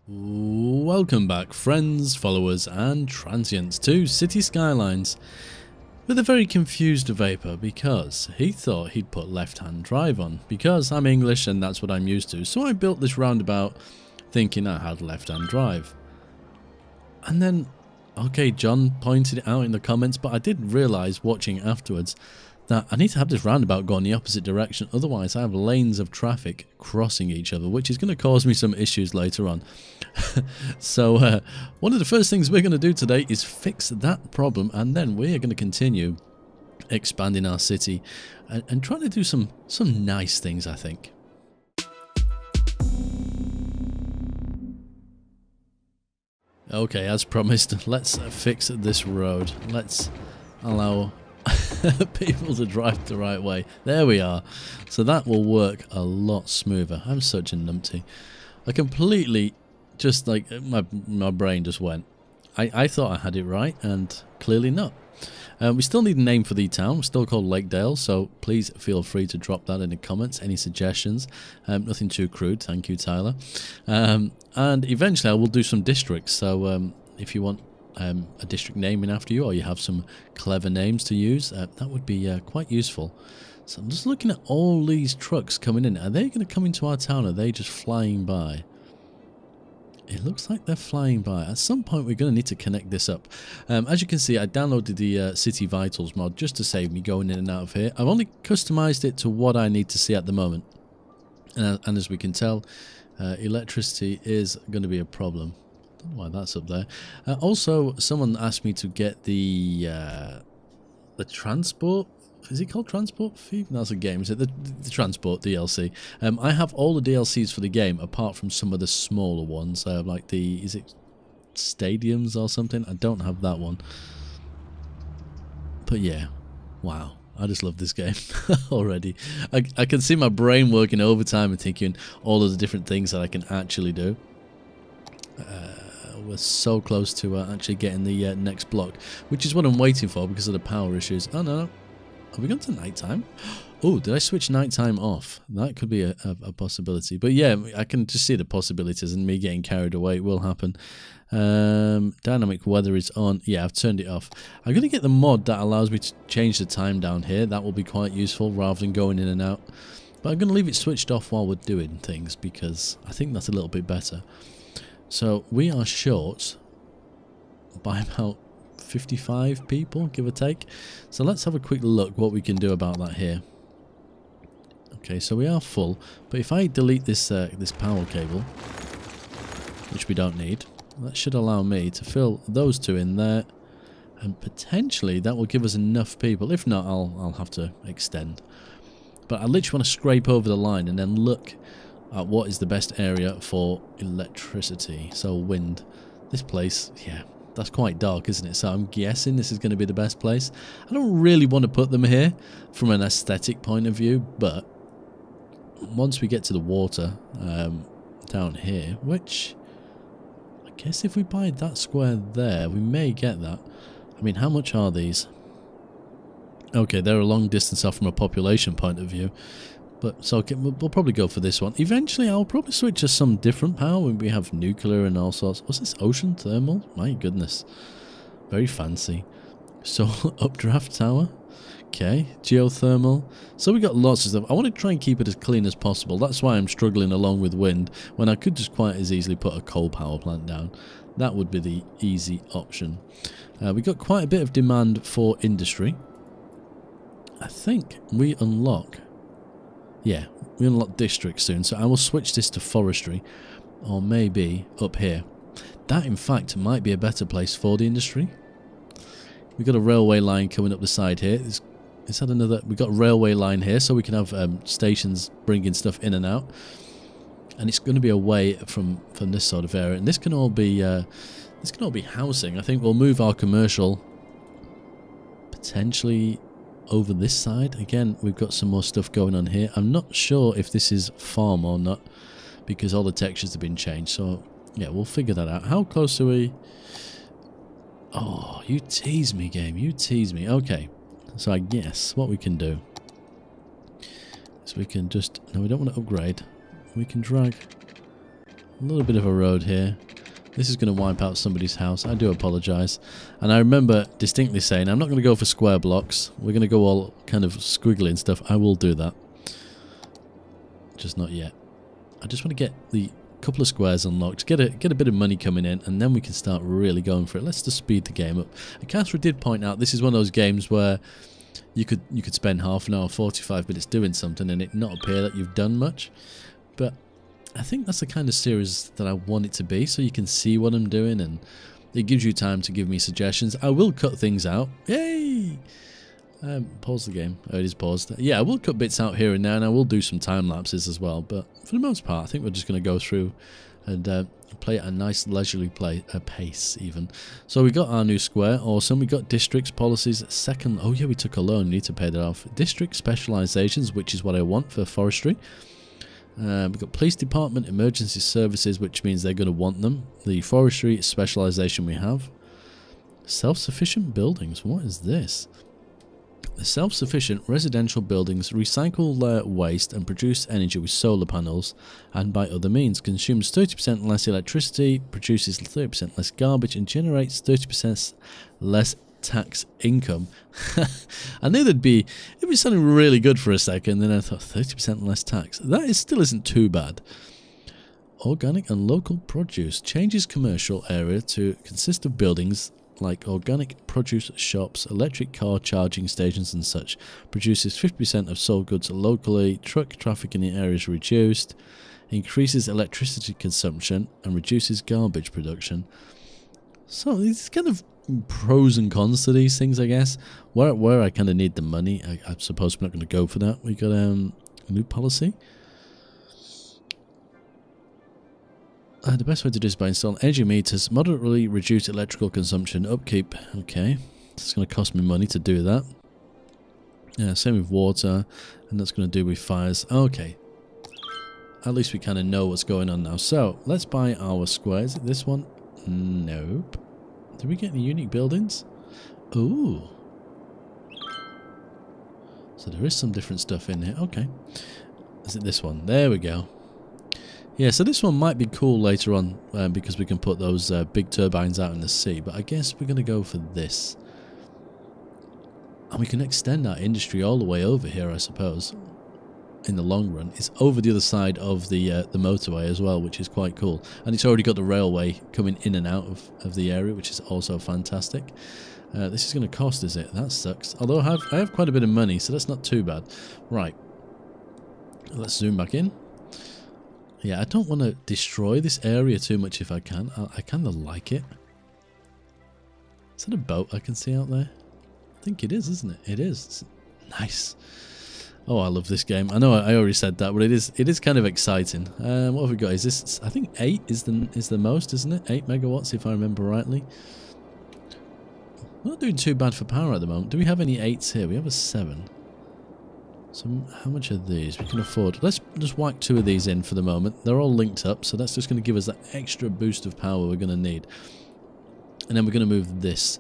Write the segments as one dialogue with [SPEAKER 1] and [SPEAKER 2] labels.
[SPEAKER 1] Welcome back, friends, followers and transients to Cities Skylines with a very confused Vapor because he thought he'd put left-hand drive on because I'm English and that's what I'm used to, so I built this roundabout thinking I had left-hand drive. And then, okay, John pointed it out in the comments, but I did realise watching afterwards that I need to have this roundabout go in the opposite direction, otherwise I have lanes of traffic crossing each other, which is going to cause me some issues later on. So one of the first things we're going to do today is fix that problem, and then we're going to continue expanding our city and trying to do some nice things, I think. Okay, as promised, let's fix this road. Let's allow people to drive the right way. There we are. So that will work a lot smoother. I'm such a numpty. I completely just like my brain just went. I thought I had it right and clearly not. We still need a name for the town. We're still called Lakedale, so please feel free to drop that in the comments. Any suggestions? Nothing too crude. Thank you, Tyler. And eventually I will do some districts. So if you want a district naming after you, or you have some clever names to use, that would be quite useful. So I'm just looking at all these trucks coming in. Are they going to come into our town, or are they just flying by? It looks like they're flying by. At some point we're going to need to connect this up. As you can see, I downloaded the City Vitals mod just to save me going in and out of here. I've only customized it to what I need to see at the moment, and as we can tell, electricity is going to be a problem. Why that's up there. Also, someone asked me to get the transport. Is it called Transport Fee? That's a game. Is it the Transport DLC? I have all the DLCs for the game apart from some of the smaller ones, like is it Stadiums or something? I don't have that one. But yeah, wow. I just love this game already. I can see my brain working overtime and thinking all of the different things that I can actually do. We're so close to actually getting the next block, which is what I'm waiting for because of the power issues. Oh no, have we gone to nighttime? Oh, did I switch nighttime off? That could be a possibility. But yeah, I can just see the possibilities, and me getting carried away will happen. Dynamic weather is on. Yeah, I've turned it off. I'm going to get the mod that allows me to change the time down here. That will be quite useful rather than going in and out. But I'm going to leave it switched off while we're doing things because I think that's a little bit better. So we are short by about 55 people, give or take. So let's have a quick look what we can do about that here. Okay, so we are full, but if I delete this this power cable, which we don't need, that should allow me to fill those two in there, and potentially that will give us enough people. If not, I'll have to extend. But I literally want to scrape over the line and then look at what is the best area for electricity. So wind. This place, yeah, that's quite dark, isn't it? So I'm guessing this is going to be the best place. I don't really want to put them here from an aesthetic point of view, but once we get to the water down here, which I guess if we buy that square there, we may get that. I mean, how much are these? Okay, they're a long distance off from a population point of view. But so okay, we'll probably go for this one. Eventually, I'll probably switch to some different power when we have nuclear and all sorts. What's this? Ocean thermal? My goodness. Very fancy. So, updraft tower. Okay. Geothermal. So we got lots of stuff. I want to try and keep it as clean as possible. That's why I'm struggling along with wind, when I could just quite as easily put a coal power plant down. That would be the easy option. We got quite a bit of demand for industry. I think we unlock... Yeah, we unlock districts soon, so I will switch this to forestry, or maybe up here. That, in fact, might be a better place for the industry. We've got a railway line coming up the side here. Is that another? We've got a railway line here, so we can have stations bringing stuff in and out. And it's going to be away from this sort of area, and this can all be housing. I think we'll move our commercial potentially over this side. Again, we've got some more stuff going on here. I'm not sure if this is farm or not because all the textures have been changed. So yeah, we'll figure that out. How close are we? Oh, you tease me, game. You tease me. Okay, so I guess what we can do is we can just... No, we don't want to upgrade. We can drag A little bit of a road here. This is going to wipe out somebody's house. I do apologise. And I remember distinctly saying, I'm not going to go for square blocks. We're going to go all kind of squiggly and stuff. I will do that. Just not yet. I just want to get the couple of squares unlocked, get a bit of money coming in, and then we can start really going for it. Let's just speed the game up. And Catherine did point out this is one of those games where you could spend half an hour, 45 minutes doing something and it not appear that you've done much. But I think that's the kind of series that I want it to be, so you can see what I'm doing and it gives you time to give me suggestions. I will cut things out. Yay! Pause the game. Oh, it is paused. Yeah, I will cut bits out here and there, and I will do some time lapses as well. But for the most part, I think we're just going to go through and play at a nice leisurely pace even. So we got our new square. Awesome. We got districts, policies, second. Oh yeah, we took a loan. We need to pay that off. District specializations, which is what I want for forestry. We've got police department, emergency services, which means they're going to want them. The forestry specialization we have. Self-sufficient buildings. What is this? The self-sufficient residential buildings recycle their waste and produce energy with solar panels and by other means. Consumes 30% less electricity, produces 30% less garbage, and generates 30% less tax income. I knew it'd be sounding really good for a second, then I thought 30% less tax. That still isn't too bad. Organic and local produce changes commercial area to consist of buildings like organic produce shops, electric car charging stations and such. Produces 50% of sold goods locally. Truck traffic in the area is reduced. Increases electricity consumption and reduces garbage production. So it's kind of pros and cons to these things, I guess. Where I kind of need the money, I suppose we're not going to go for that. We got a new policy. The best way to do is by installing energy meters, moderately reduce electrical consumption, upkeep. Okay, it's going to cost me money to do that. Yeah, same with water, and that's going to do with fires. Okay, at least we kind of know what's going on now. So let's buy our square. Is it this one? Nope. Did we get any unique buildings? Ooh. So there is some different stuff in here. Okay. Is it this one? There we go. Yeah, so this one might be cool later on because we can put those big turbines out in the sea, but I guess we're going to go for this. And we can extend our industry all the way over here, I suppose, in the long run. It's over the other side of the motorway as well, which is quite cool. And it's already got the railway coming in and out of the area, which is also fantastic. This is going to cost, is it? That sucks. Although I have quite a bit of money, so that's not too bad. Right. Let's zoom back in. Yeah, I don't want to destroy this area too much if I can. I kind of like it. Is that a boat I can see out there? I think it is, isn't it? It is. It's nice. Oh, I love this game. I know I already said that, but it is kind of exciting. What have we got? Is this? I think 8 is the most, isn't it? 8 megawatts, if I remember rightly. We're not doing too bad for power at the moment. Do we have any 8s here? We have a 7. So how much are these? We can afford. Let's just whack 2 of these in for the moment. They're all linked up, so that's just going to give us that extra boost of power we're going to need. And then we're going to move this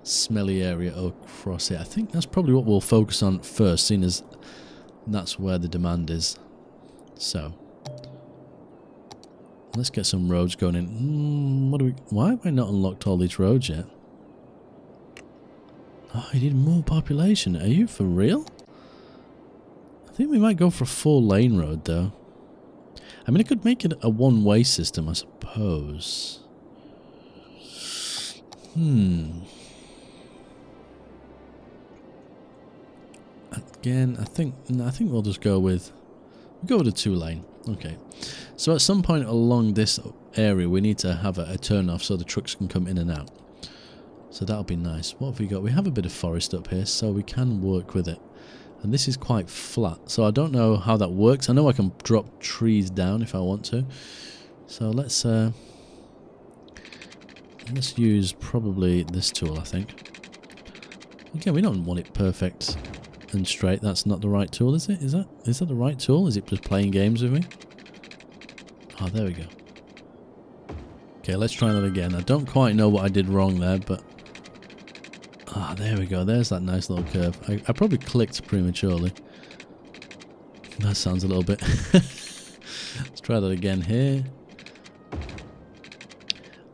[SPEAKER 1] smelly area across here. I think that's probably what we'll focus on first, seeing as that's where the demand is. So let's get some roads going in. Why have I not unlocked all these roads yet? Oh, you need more population. Are you for real? I think we might go for a 4-lane road, though. I mean, I could make it a one-way system, I suppose. Again, I think we'll just go with a 2-lane. Okay. So at some point along this area, we need to have a turn-off so the trucks can come in and out. So that'll be nice. What have we got? We have a bit of forest up here, so we can work with it. And this is quite flat, so I don't know how that works. I know I can drop trees down if I want to. So let's use probably this tool, I think. Again, we don't want it perfect and straight. That's not the right tool, is it? Is that the right tool? Is it just playing games with me? Oh, there we go. Okay, let's try that again. I don't quite know what I did wrong there, but... Ah, there we go. There's that nice little curve. I probably clicked prematurely. That sounds a little bit... Let's try that again here.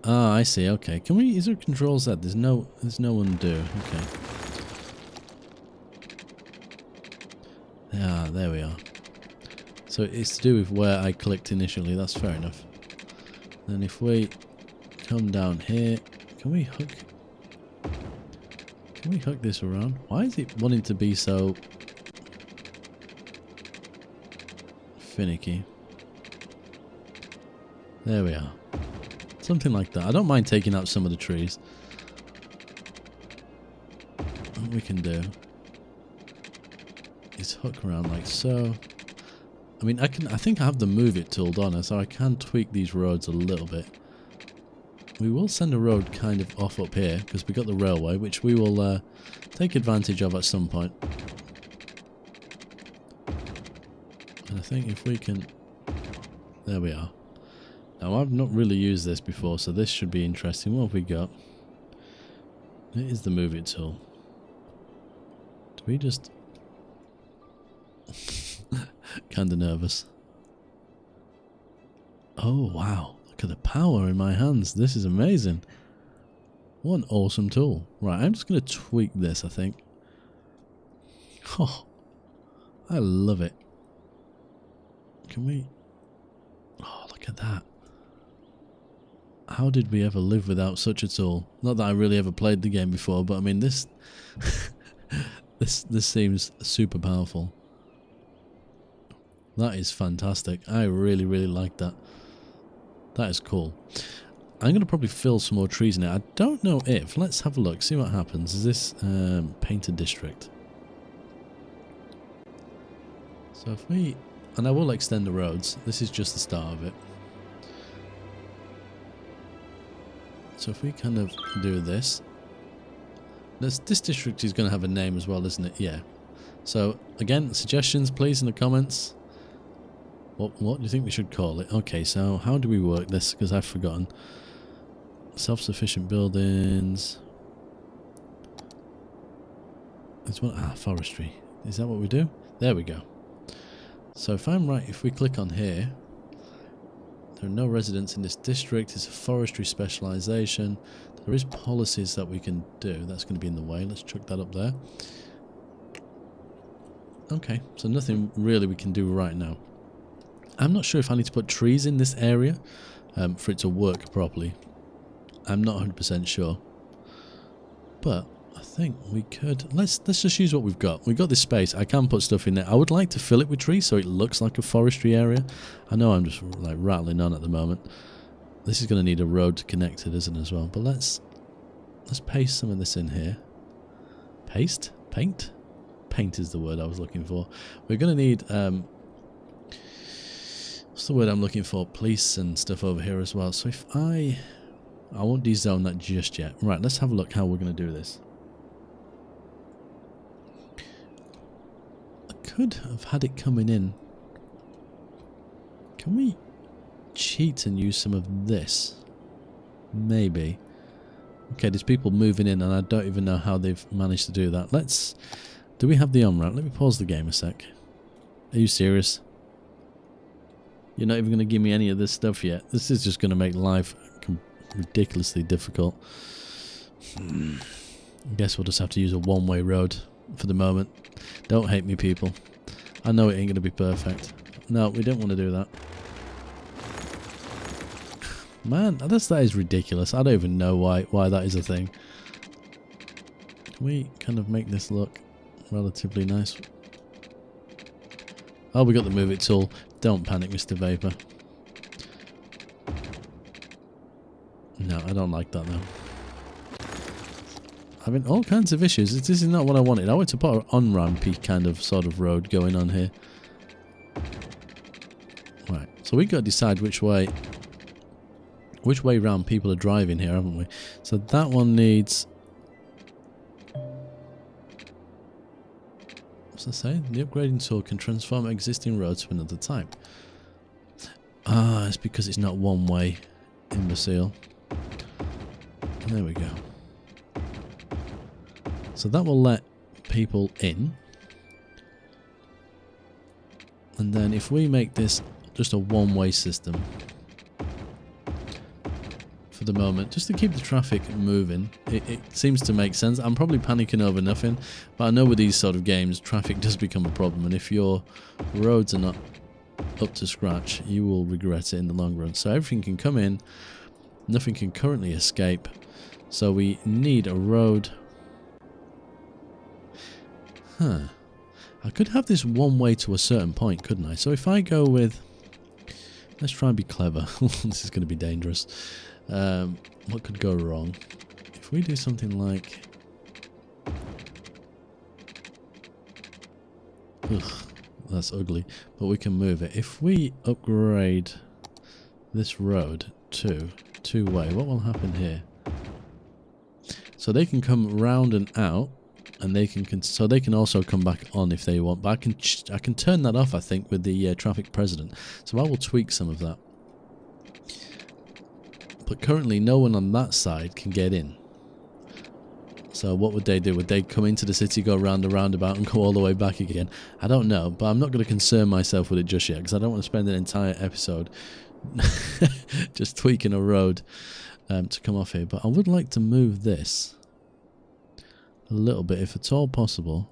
[SPEAKER 1] Ah, I see. Okay. Can we? Is there Control Z? There's no undo. Okay. Ah, there we are. So it's to do with where I clicked initially. That's fair enough. Then if we come down here, can we hook? Can we hook this around? Why is it wanting to be so finicky? There we are. Something like that. I don't mind taking out some of the trees. What we can do is hook around like so. I mean, I think I have the move it tool on, so I can tweak these roads a little bit. We will send a road kind of off up here because we got the railway, which we will take advantage of at some point. And I think if we can, there we are. Now I've not really used this before, so this should be interesting. What have we got? It is the move it tool. Do we just kind of nervous? Oh wow, look at the power in my hands. This is amazing. What an awesome tool. Right, I'm just going to tweak this, I think. Oh, I love it. Can we? Oh, look at that. How did we ever live without such a tool? Not that I really ever played the game before, but I mean this this seems super powerful. That is fantastic. I really, really like that. That is cool. I'm going to probably fill some more trees in it. I don't know if. Let's have a look, see what happens. Is this painted district? So if we... And I will extend the roads. This is just the start of it. So if we kind of do this... This district is going to have a name as well, isn't it? Yeah. So, again, suggestions please in the comments. What do you think we should call it? Okay, so how do we work this? Because I've forgotten. Self-sufficient buildings. It's what? Ah, forestry. Is that what we do? There we go. So if I'm right, if we click on here, there are no residents in this district. It's a forestry specialization. There is policies that we can do. That's going to be in the way. Let's chuck that up there. Okay, so nothing really we can do right now. I'm not sure if I need to put trees in this area for it to work properly. I'm not 100% sure. But I think we could... Let's just use what we've got. We've got this space. I can put stuff in there. I would like to fill it with trees so it looks like a forestry area. I know I'm just like rattling on at the moment. This is going to need a road to connect it, isn't it, as well? But let's paste some of this in here. Paste? Paint? Paint is the word I was looking for. We're going to need... what's the word I'm looking for? Police and stuff over here as well. So if I won't dezone that just yet. Right, let's have a look how we're going to do this. I could have had it coming in. Can we cheat and use some of this? Maybe. Okay, there's people moving in and I don't even know how they've managed to do that. Let's... Do we have the on-ramp? Let me pause the game a sec. Are you serious? You're not even going to give me any of this stuff yet. This is just going to make life ridiculously difficult. I guess we'll just have to use a one-way road for the moment. Don't hate me, people. I know it ain't going to be perfect. No, we don't want to do that. Man, that is ridiculous. I don't even know why that is a thing. Can we kind of make this look relatively nice? Oh, we got the move it tool. Don't panic, Mr. Vapor. No, I don't like that though. Having all kinds of issues. This is not what I wanted. I want to put an on-rampy kind of sort of road going on here. Right, so we've got to decide which way round people are driving here, haven't we? So that one needs... What's that say? The upgrading tool can transform existing roads to another type. Ah, it's because it's not one way, imbecile. There we go. So that will let people in. And then if we make this just a one-way system for the moment, just to keep the traffic moving. It seems to make sense. I'm probably panicking over nothing, but I know with these sort of games, traffic does become a problem, and if your roads are not up to scratch, you will regret it in the long run. So everything can come in, nothing can currently escape, so we need a road. I could have this one way to a certain point, couldn't I? So if I go with, let's try and be clever. This is going to be dangerous. What could go wrong? If we do something like, ugh, that's ugly, but we can move it. If we upgrade this road to two-way, what will happen here? So they can come round and out, and they can so they can also come back on if they want. But I can turn that off, I think, with the traffic president. So I will tweak some of that. But currently, no one on that side can get in. So what would they do? Would they come into the city, go round the roundabout, and go all the way back again? I don't know, but I'm not going to concern myself with it just yet, because I don't want to spend an entire episode just tweaking a road to come off here. But I would like to move this a little bit, if at all possible.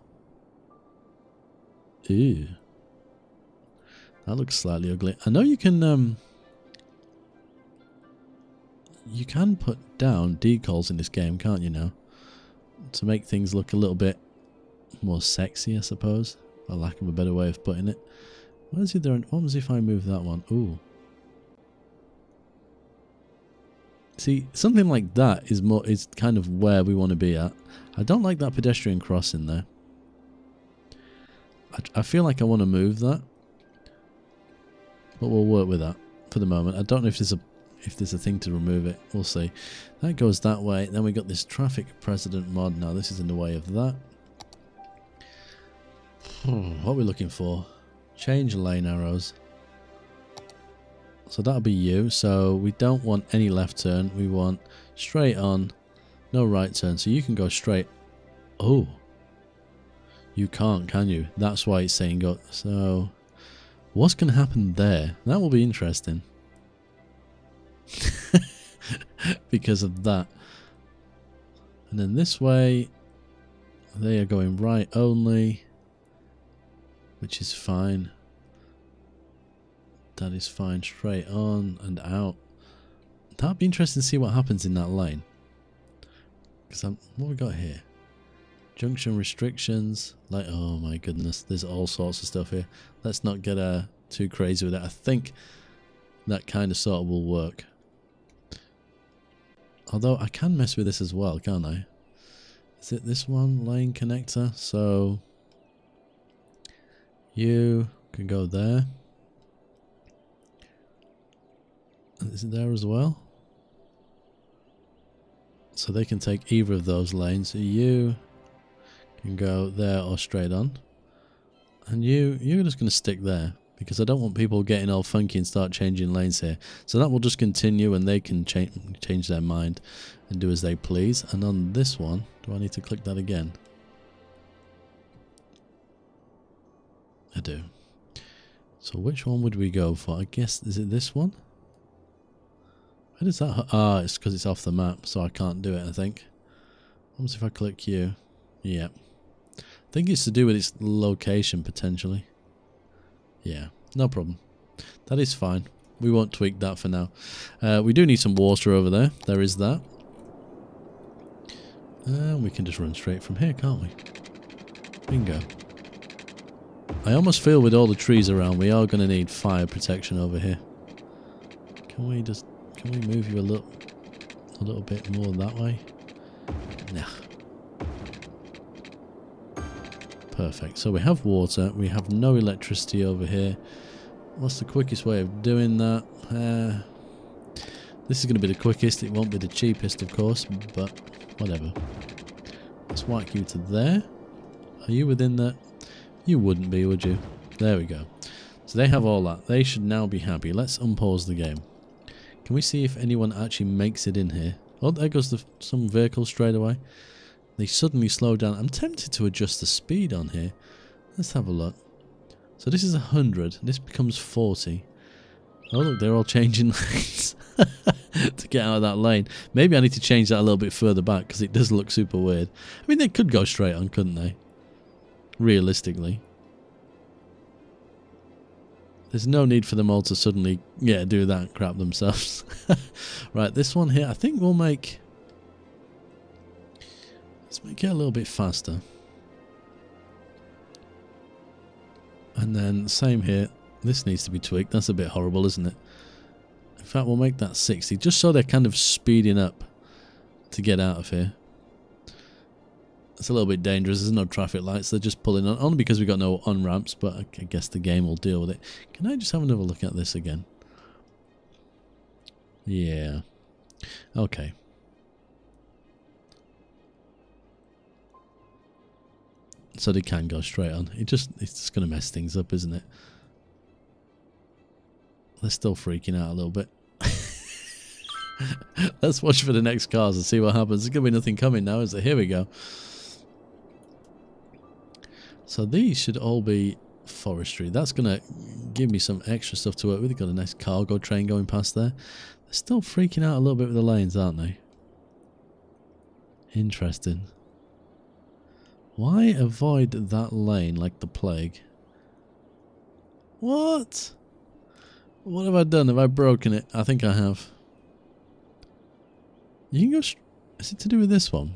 [SPEAKER 1] Ew. That looks slightly ugly. I know you can put down decals in this game, can't you now? To make things look a little bit more sexy, I suppose. For lack of a better way of putting it. What was if I move that one? Ooh. See, something like that is kind of where we want to be at. I don't like that pedestrian crossing there. I feel like I want to move that, but we'll work with that for the moment. I don't know if there's a thing to remove it. We'll see. That goes that way. Then we got this traffic precedent mod. Now this is in the way of that. What are we looking for? Change lane arrows. So that'll be you. So we don't want any left turn. We want straight on, no right turn. So you can go straight. Oh, you can't, can you? That's why it's saying go. So what's going to happen there? That will be interesting. Because of that. And then this way, they are going right only, which is fine. That is fine. Straight on and out. That'd be interesting to see what happens in that lane. Because what we got here? Junction restrictions. Like, oh my goodness, there's all sorts of stuff here. Let's not get too crazy with it. I think that kind of sort of will work. Although I can mess with this as well, can't I? Is it this one? Lane connector. So you can go there. Is it there as well? So they can take either of those lanes. So you can go there or straight on. And you're just going to stick there. Because I don't want people getting all funky and start changing lanes here. So that will just continue, and they can change their mind and do as they please. And on this one, do I need to click that again? I do. So which one would we go for? I guess, is it this one? Where does that... Ah, it's because it's off the map, so I can't do it, I think. What if I click you? Yeah. I think it's to do with its location, potentially. Yeah, no problem. That is fine. We won't tweak that for now. We do need some water over there. There is that. And we can just run straight from here, can't we? Bingo. I almost feel with all the trees around, we are going to need fire protection over here. Can we move you a little bit more that way? Nah. Perfect. So we have water. We have no electricity over here. What's the quickest way of doing that? This is going to be the quickest. It won't be the cheapest, of course, but whatever. Let's whack you to there. Are you within that? You wouldn't be, would you? There we go. So they have all that. They should now be happy. Let's unpause the game. Can we see if anyone actually makes it in here? Oh, there goes some vehicle straight away. They suddenly slow down. I'm tempted to adjust the speed on here. Let's have a look. So this is 100. This becomes 40. Oh look, they're all changing lanes. to get out of that lane. Maybe I need to change that a little bit further back because it does look super weird. I mean, they could go straight on, couldn't they? Realistically. There's no need for them all to suddenly, yeah, do that crap themselves. Right, this one here, I think we'll make... Let's make it a little bit faster. And then, same here. This needs to be tweaked. That's a bit horrible, isn't it? In fact, we'll make that 60, just so they're kind of speeding up to get out of here. It's a little bit dangerous. There's no traffic lights. They're just pulling on. Only because we've got no on-ramps, but I guess the game will deal with it. Can I just have another look at this again? Yeah. Okay. So they can go straight on. It's just going to mess things up, isn't it? They're still freaking out a little bit. Let's watch for the next cars and see what happens. There's going to be nothing coming now, is there? Here we go. So these should all be forestry. That's going to give me some extra stuff to work with. We've got a nice cargo train going past there. They're still freaking out a little bit with the lanes, aren't they? Interesting. Why avoid that lane like the plague? What? What have I done? Have I broken it? I think I have. You can go... Is it to do with this one?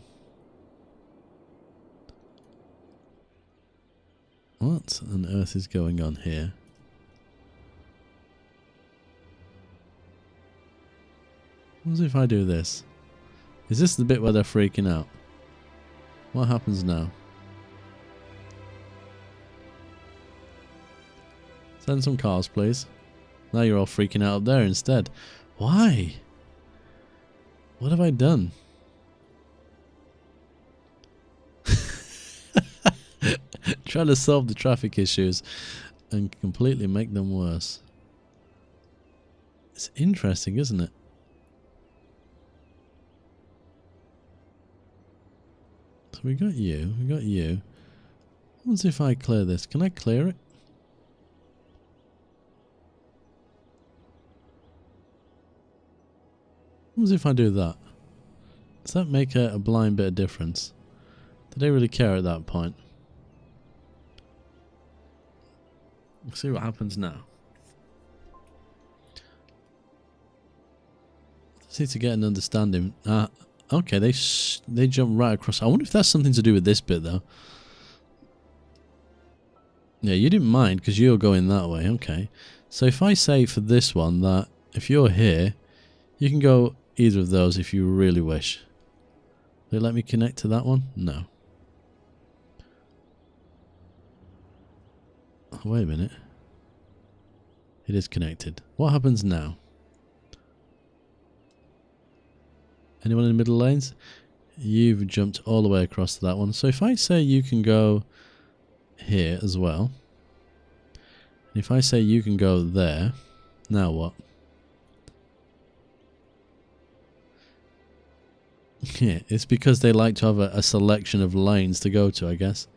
[SPEAKER 1] What on earth is going on here? What if I do this? Is this the bit where they're freaking out? What happens now? Send some cars, please. Now you're all freaking out up there instead. Why? What have I done? Trying to solve the traffic issues and completely make them worse. It's interesting, isn't it? So we got you, we got you. What if I clear this? Can I clear it? What if I do that? Does that make a blind bit of difference? Do they really care at that point? We'll see what happens now. Just need to get an understanding. Okay, they jump right across. I wonder if that's something to do with this bit, though. Yeah, you didn't mind because you're going that way. Okay. So if I say for this one that if you're here, you can go either of those if you really wish. Will it let me connect to that one? No. Oh, wait a minute. It is connected. What happens now? Anyone in the middle lanes? You've jumped all the way across to that one. So if I say you can go here as well, and if I say you can go there, now what? Yeah, it's because they like to have a selection of lanes to go to, I guess.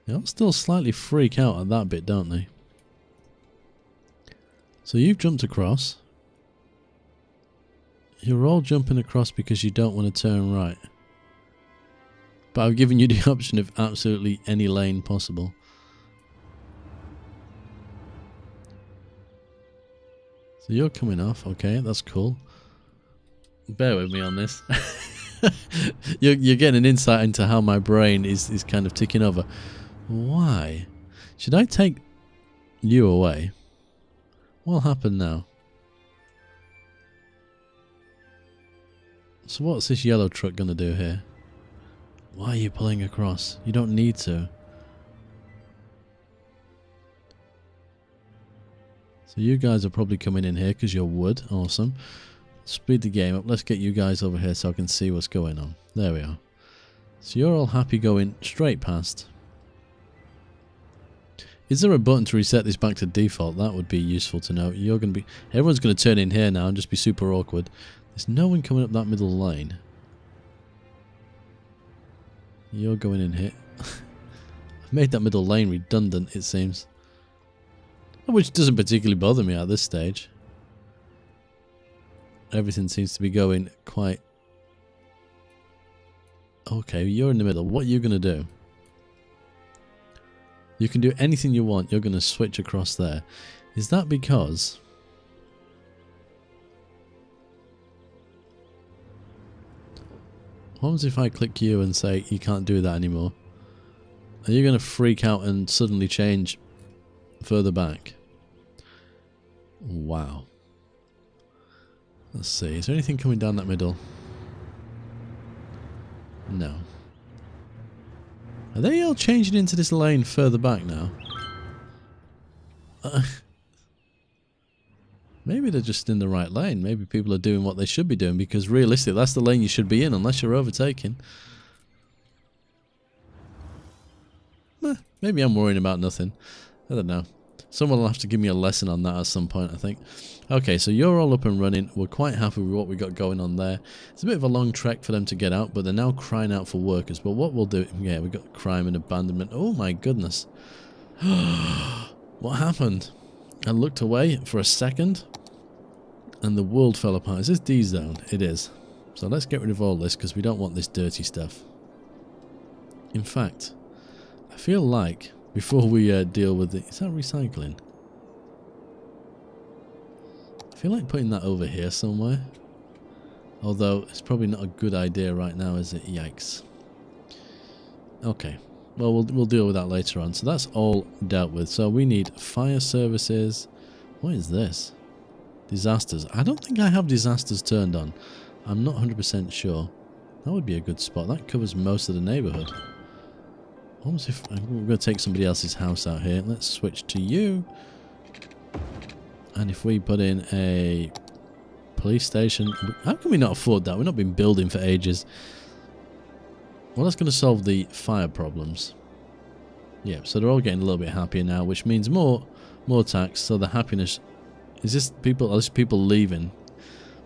[SPEAKER 1] They'll still slightly freak out at that bit, don't they? So you've jumped across. You're all jumping across because you don't want to turn right. But I've given you the option of absolutely any lane possible. So you're coming off, okay, that's cool. Bear with me on this. You're getting an insight into how my brain is kind of ticking over. Why? Should I take you away? What'll happen now? So what's this yellow truck going to do here? Why are you pulling across? You don't need to. So you guys are probably coming in here because you're wood. Awesome. Speed the game up. Let's get you guys over here so I can see what's going on. There we are. So you're all happy going straight past. Is there a button to reset this back to default? That would be useful to know. You're going to be... Everyone's going to turn in here now and just be super awkward. There's no one coming up that middle lane. You're going in here. I've made that middle lane redundant, it seems. Which doesn't particularly bother me at this stage. Everything seems to be going quite... Okay, you're in the middle. What are you going to do? You can do anything you want. You're going to switch across there. Is that because... What happens if I click you and say you can't do that anymore? Are you going to freak out and suddenly change further back? Wow. Let's see. Is there anything coming down that middle? No. Are they all changing into this lane further back now? Maybe they're just in the right lane. Maybe people are doing what they should be doing, because realistically, that's the lane you should be in unless you're overtaking. Maybe I'm worrying about nothing. I don't know. Someone will have to give me a lesson on that at some point, I think. Okay, so you're all up and running. We're quite happy with what we got going on there. It's a bit of a long trek for them to get out, but they're now crying out for workers. But what we'll do... Yeah, we've got crime and abandonment. Oh my goodness. What happened? I looked away for a second, and the world fell apart. Is this D-zone? It is. So let's get rid of all this, because we don't want this dirty stuff. In fact, I feel like... Before we deal with it... Is that recycling? I feel like putting that over here somewhere. Although, it's probably not a good idea right now, is it? Yikes. Okay. Well, we'll deal with that later on. So that's all dealt with. So we need fire services. What is this? Disasters. I don't think I have disasters turned on. I'm not 100% sure. That would be a good spot. That covers most of the neighborhood. Almost if we're going to take somebody else's house out here. Let's switch to you. And if we put in a police station... How can we not afford that? We've not been building for ages. Well, that's going to solve the fire problems. Yeah, so they're all getting a little bit happier now, which means more tax. So the happiness... Is this people... Are these people leaving?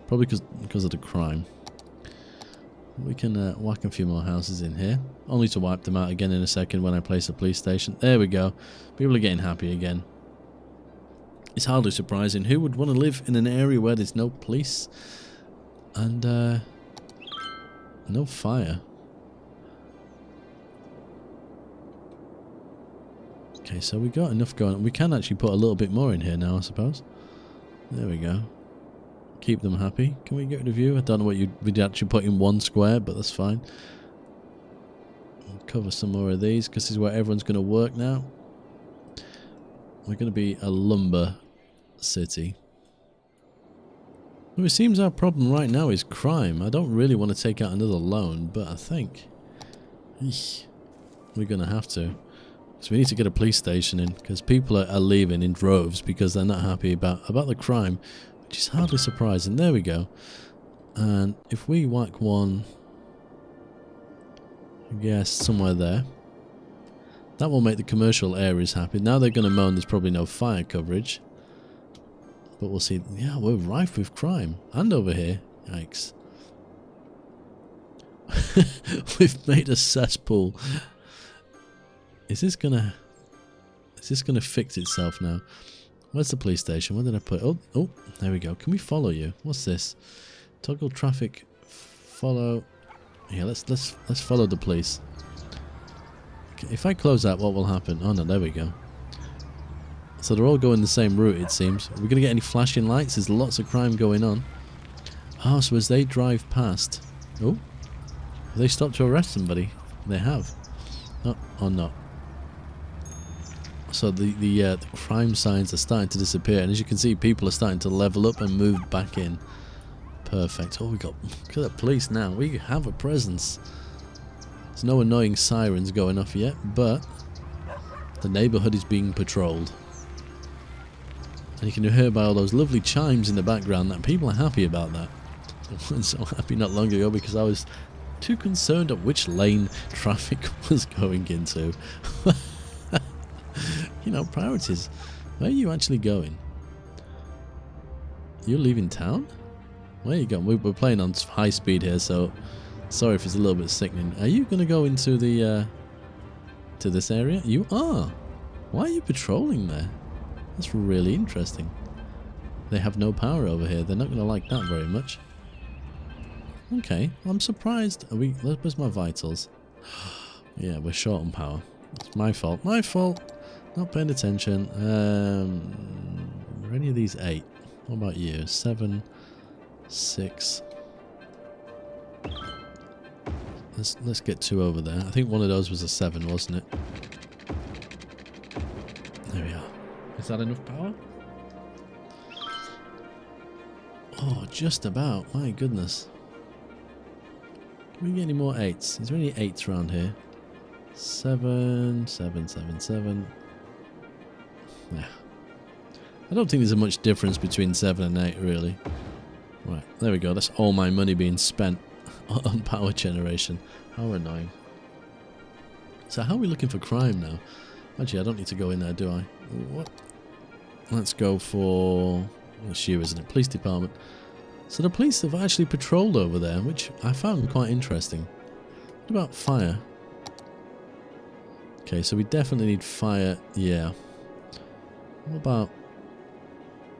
[SPEAKER 1] Probably because of the crime. We can whack a few more houses in here. Only to wipe them out again in a second when I place a police station. There we go. People are getting happy again. It's hardly surprising. Who would want to live in an area where there's no police? And no fire. Okay, so we got enough going on. We can actually put a little bit more in here now, I suppose. There we go. Keep them happy. Can we get rid of you? I don't know what we'd actually put in one square, but that's fine. We'll cover some more of these, because this is where everyone's going to work now. We're going to be a lumber city. Well, it seems our problem right now is crime. I don't really want to take out another loan, but I think we're going to have to. So we need to get a police station in, because people are leaving in droves because they're not happy about the crime. Which is hardly surprising. There we go. And if we whack one, I guess, somewhere there, that will make the commercial areas happy. Now they're going to moan there's probably no fire coverage. But we'll see. Yeah, we're rife with crime. And over here. Yikes. We've made a cesspool. Is this gonna fix itself now? Where's the police station? Where did I put it? Oh, there we go. Can we follow you? What's this? Toggle traffic. Follow. Yeah, let's follow the police. Okay, if I close that, what will happen? Oh no, there we go. So they're all going the same route, it seems. Are we gonna get any flashing lights? There's lots of crime going on. Oh, so as they drive past. Oh, have they stopped to arrest somebody? They have. Oh, or not. So the crime signs are starting to disappear, and as you can see, people are starting to level up and move back in. Perfect. Oh, look at the police now. We have a presence. There's no annoying sirens going off yet, but the neighbourhood is being patrolled. And you can hear by all those lovely chimes in the background that people are happy about that. I wasn't so happy not long ago because I was too concerned of which lane traffic was going into. You know, priorities. Where are you actually going? You're leaving town? Where are you going? We're playing on high speed here, so sorry if it's a little bit sickening. Are you going to go into the to this area? You are. Why are you patrolling there? That's really interesting. They have no power over here. They're not going to like that very much. Okay, I'm surprised. Where's my vitals? Yeah, we're short on power. It's my fault. My fault. Not paying attention. Are any of these 8? What about you? 7, 6. Let's get 2 over there. I think one of those was a 7, wasn't it? There we are. Is that enough power? Oh, just about. My goodness. Can we get any more 8s? Is there any 8s around here? 7, 7, 7, 7. Yeah. I don't think there's much difference between 7 and 8, really. Right, there we go. That's all my money being spent on power generation. How annoying. So how are we looking for crime now? Actually, I don't need to go in there, do I? What? Let's go for... It's you, isn't it? Police department. So the police have actually patrolled over there, which I found quite interesting. What about fire? Okay, so we definitely need fire. Yeah. What about...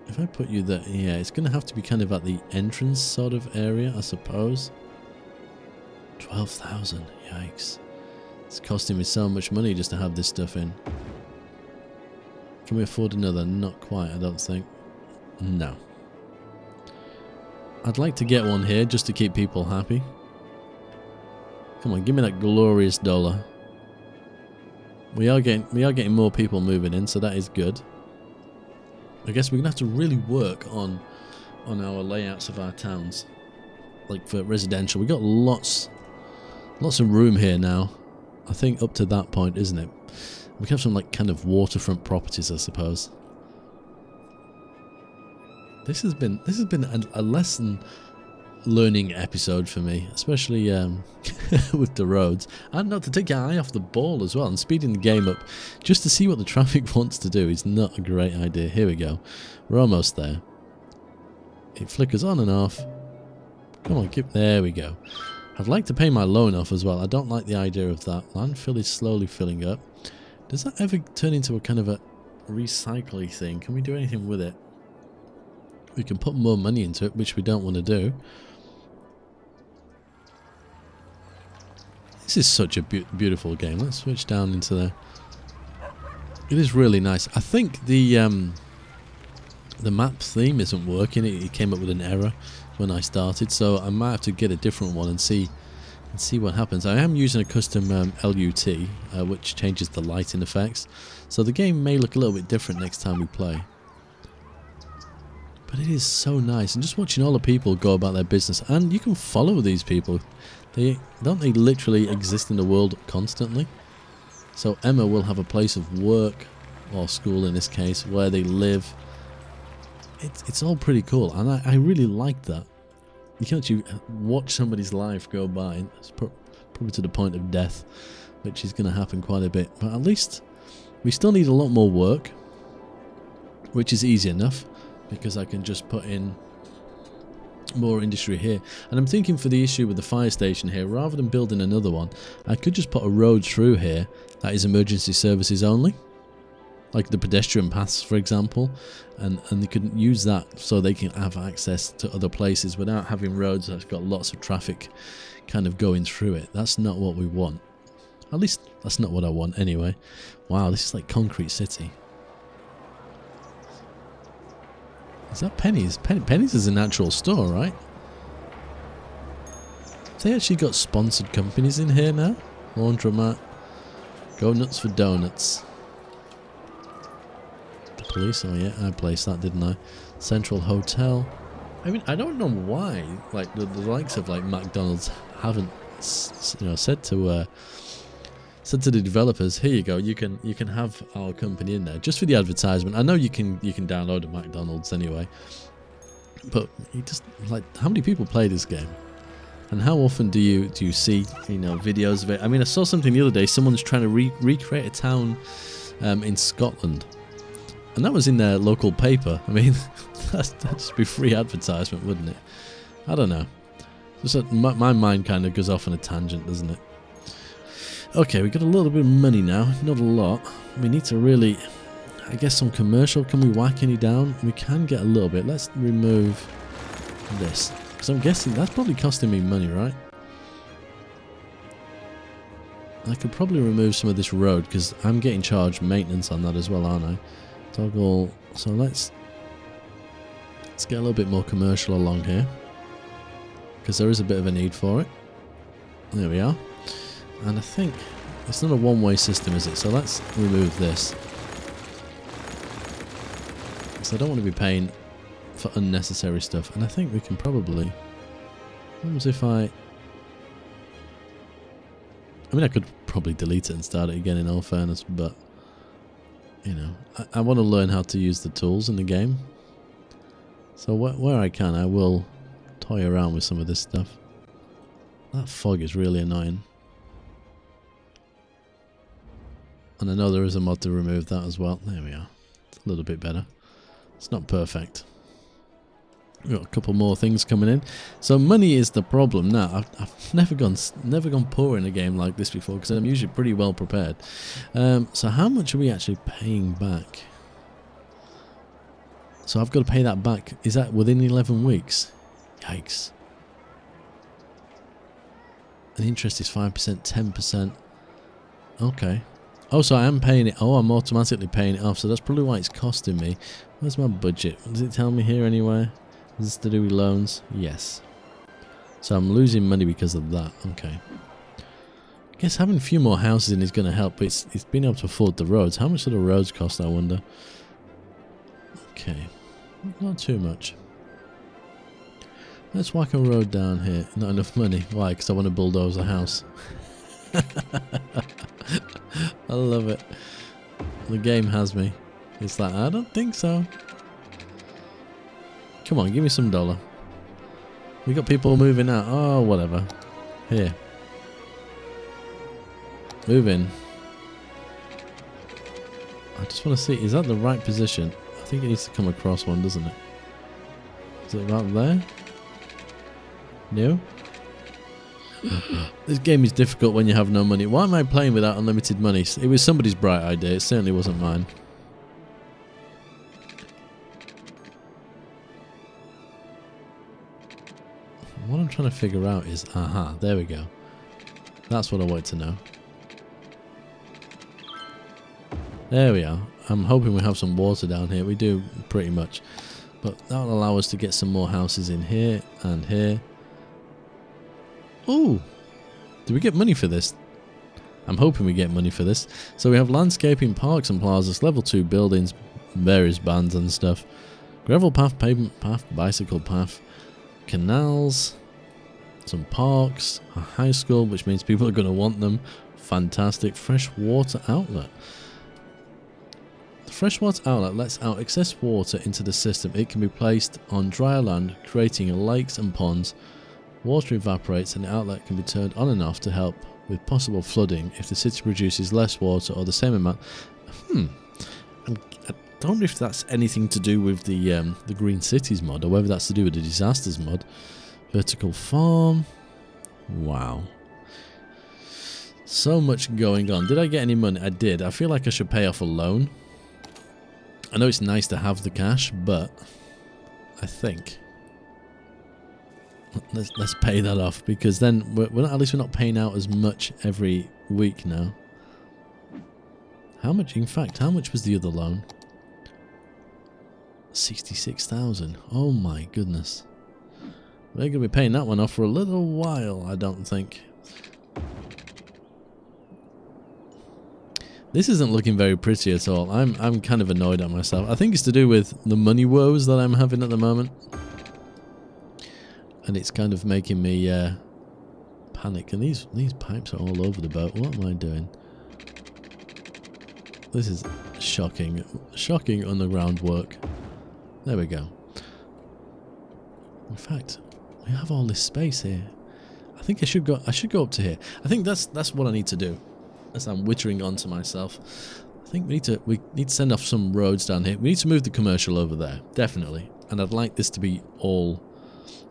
[SPEAKER 1] If I put you there... Yeah, it's going to have to be kind of at the entrance sort of area, I suppose. 12,000. Yikes. It's costing me so much money just to have this stuff in. Can we afford another? Not quite, I don't think. No. I'd like to get one here just to keep people happy. Come on, give me that glorious dollar. We are getting more people moving in, so that is good. I guess we're gonna have to really work on our layouts of our towns. Like for residential, we got lots of room here now. I think up to that point, isn't it? We can have some like kind of waterfront properties, I suppose. This has been a lesson learning episode for me, especially with the roads, and not to take your eye off the ball as well, and speeding the game up just to see what the traffic wants to do is not a great idea. Here we go, we're almost there. It flickers on and off. Come on, there we go. I'd like to pay my loan off as well. I don't like the idea of that. Landfill is slowly filling up. Does that ever turn into a kind of a recycling thing? Can we do anything with it? We can put more money into it, which we don't want to do. This is such a beautiful game. Let's switch down into there. It is really nice. I think the map theme isn't working. It came up with an error when I started, so I might have to get a different one and see what happens. I am using a custom LUT, which changes the lighting effects, so the game may look a little bit different next time we play. But it is so nice, and just watching all the people go about their business, and you can follow these people. They literally exist in the world constantly. So Emma will have a place of work, or school in this case, where they live. It's all pretty cool, and I really like that. You can actually watch somebody's life go by, it's probably to the point of death, which is going to happen quite a bit. But at least we still need a lot more work, which is easy enough, because I can just put in more industry here. And I'm thinking for the issue with the fire station here, rather than building another one, I could just put a road through here that is emergency services only, like the pedestrian paths, for example, and they could use that so they can have access to other places without having roads that's got lots of traffic kind of going through it. That's not what we want. At least that's not what I want anyway. Wow, this is like Concrete City. Is that Penny's? Penny's is an actual store, right? They actually got sponsored companies in here now. Laundromat. Go nuts for donuts. The police, oh yeah, I placed that, didn't I? Central Hotel. I mean, I don't know why, like the likes of like McDonald's haven't, said to the developers, here you go, you can have our company in there just for the advertisement. I know you can download a McDonald's anyway, but you just, like, how many people play this game, and how often do you see videos of it? I mean, I saw something the other day. Someone's trying to recreate a town in Scotland, and that was in their local paper. I mean, that'd just be free advertisement, wouldn't it? I don't know. Just my mind kind of goes off on a tangent, doesn't it? Okay, we got a little bit of money now, not a lot. We need to really I guess some commercial. Can we whack any down? We can get a little bit. Let's remove this. Because I'm guessing that's probably costing me money, right? I could probably remove some of this road because I'm getting charged maintenance on that as well, aren't I? Toggle. So let's get a little bit more commercial along here because there is a bit of a need for it. There we are. And I think it's not a one-way system, is it? So let's remove this. So I don't want to be paying for unnecessary stuff. And I think we can probably... What happens if I mean, I could probably delete it and start it again in all fairness, but, you know, I want to learn how to use the tools in the game. So where I can, I will toy around with some of this stuff. That fog is really annoying. And I know there is a mod to remove that as well. There we are. It's a little bit better. It's not perfect. We've got a couple more things coming in. So money is the problem now. I've never gone poor in a game like this before because I'm usually pretty well prepared. So how much are we actually paying back? So I've got to pay that back. Is that within 11 weeks? Yikes. And interest is 5%, 10%. Okay. Oh, so I am paying it. Oh, I'm automatically paying it off. So that's probably why it's costing me. Where's my budget? Does it tell me here anywhere? Is this to do with loans? Yes. So I'm losing money because of that. Okay. I guess having a few more houses in is going to help. But it's being able to afford the roads. How much do the roads cost, I wonder? Okay. Not too much. Let's whack a road down here. Not enough money. Why? Because I want to bulldoze a house. I love it. The game has me. It's like, I don't think so. Come on, give me some dollar. We got people moving out. Oh, whatever. Here. Move in. I just want to see, is that the right position? I think it needs to come across one, doesn't it? Is it about there? No? This game is difficult when you have no money. Why am I playing without unlimited money? It was somebody's bright idea. It certainly wasn't mine. What I'm trying to figure out is... Aha, there we go. That's what I wanted to know. There we are. I'm hoping we have some water down here. We do, pretty much. But that'll allow us to get some more houses in here and here. Ooh! Do we get money for this? I'm hoping we get money for this. So we have landscaping, parks and plazas, level 2 buildings, various bands and stuff. Gravel path, pavement path, bicycle path, canals, some parks, a high school, which means people are going to want them. Fantastic. Fresh water outlet. The freshwater outlet lets out excess water into the system. It can be placed on dry land, creating lakes and ponds. Water evaporates and the outlet can be turned on and off to help with possible flooding if the city produces less water or the same amount. I don't know if that's anything to do with the Green Cities mod or whether that's to do with the Disasters mod. Vertical farm. Wow. So much going on. Did I get any money? I did. I feel like I should pay off a loan. I know it's nice to have the cash, but I think let's pay that off because then we're not, at least we're not paying out as much every week now. How much? In fact, how much was the other loan? 66,000. Oh my goodness. We're going to be paying that one off for a little while, I don't think. This isn't looking very pretty at all. I'm kind of annoyed at myself. I think it's to do with the money woes that I'm having at the moment. And it's kind of making me panic. And these pipes are all over the boat. What am I doing? This is shocking. Shocking underground work. There we go. In fact, we have all this space here. I think I should go up to here. I think that's what I need to do. As I'm wittering on to myself. I think we need to send off some roads down here. We need to move the commercial over there. Definitely. And I'd like this to be all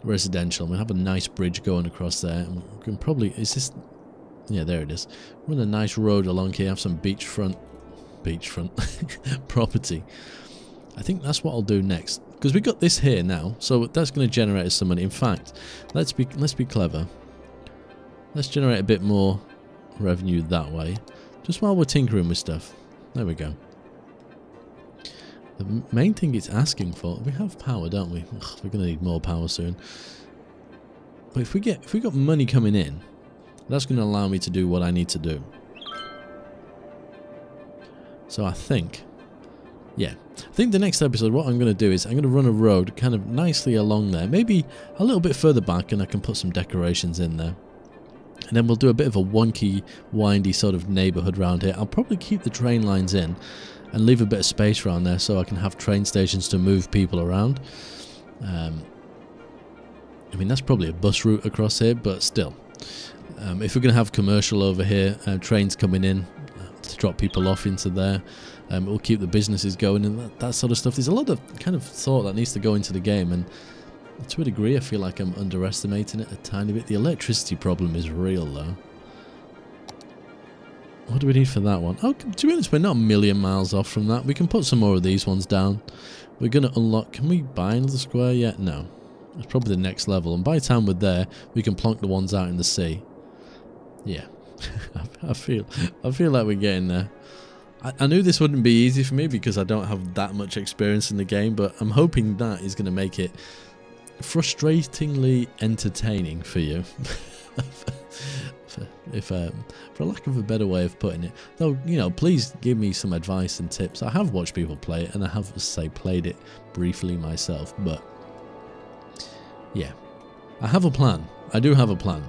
[SPEAKER 1] residential. We have a nice bridge going across there. And we can probably... Is this... Yeah, there it is. Run a nice road along here. Have some beachfront beachfront property. I think that's what I'll do next, because we got this here now, so that's going to generate us some money. In fact, let's be clever. Let's generate a bit more revenue that way, just while we're tinkering with stuff. There we go. The main thing it's asking for, we have power, don't we? Ugh, we're going to need more power soon. But if we got money coming in, that's going to allow me to do what I need to do. So I think, yeah, I think the next episode, what I'm going to do is I'm going to run a road kind of nicely along there, maybe a little bit further back, and I can put some decorations in there. And then we'll do a bit of a wonky, windy sort of neighbourhood around here. I'll probably keep the train lines in and leave a bit of space around there so I can have train stations to move people around. I mean, that's probably a bus route across here, but still. If we're going to have commercial over here, trains coming in to drop people off into there, it will keep the businesses going and that sort of stuff. There's a lot of kind of thought that needs to go into the game, and to a degree I feel like I'm underestimating it a tiny bit. The electricity problem is real though. What do we need for that one? Oh, to be honest, we're not a million miles off from that. We can put some more of these ones down. We're going to unlock... Can we buy another square yet? No. It's probably the next level. And by the time we're there, we can plonk the ones out in the sea. Yeah. I feel like we're getting there. I knew this wouldn't be easy for me because I don't have that much experience in the game, but I'm hoping that is going to make it frustratingly entertaining for you. For lack of a better way of putting it. Though, you know, please give me some advice and tips. I have watched people play it, and I have, say, played it briefly myself, but yeah, I have a plan. I do have a plan.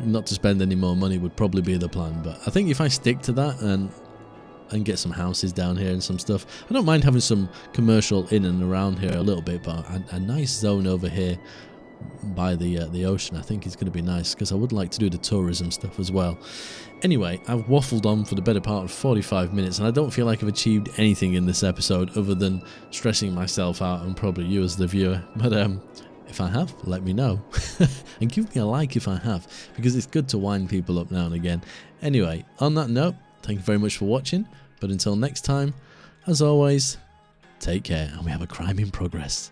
[SPEAKER 1] Not to spend any more money would probably be the plan, but I think if I stick to that and get some houses down here and some stuff, I don't mind having some commercial in and around here a little bit, but a nice zone over here by the ocean I think is going to be nice, because I would like to do the tourism stuff as well. Anyway, I've waffled on for the better part of 45 minutes, and I don't feel like I've achieved anything in this episode other than stressing myself out, and probably you as the viewer. But if I have, let me know. And give me a like if I have, because it's good to wind people up now and again. Anyway, on that note, thank you very much for watching, but until next time, as always, take care, and we have a crime in progress.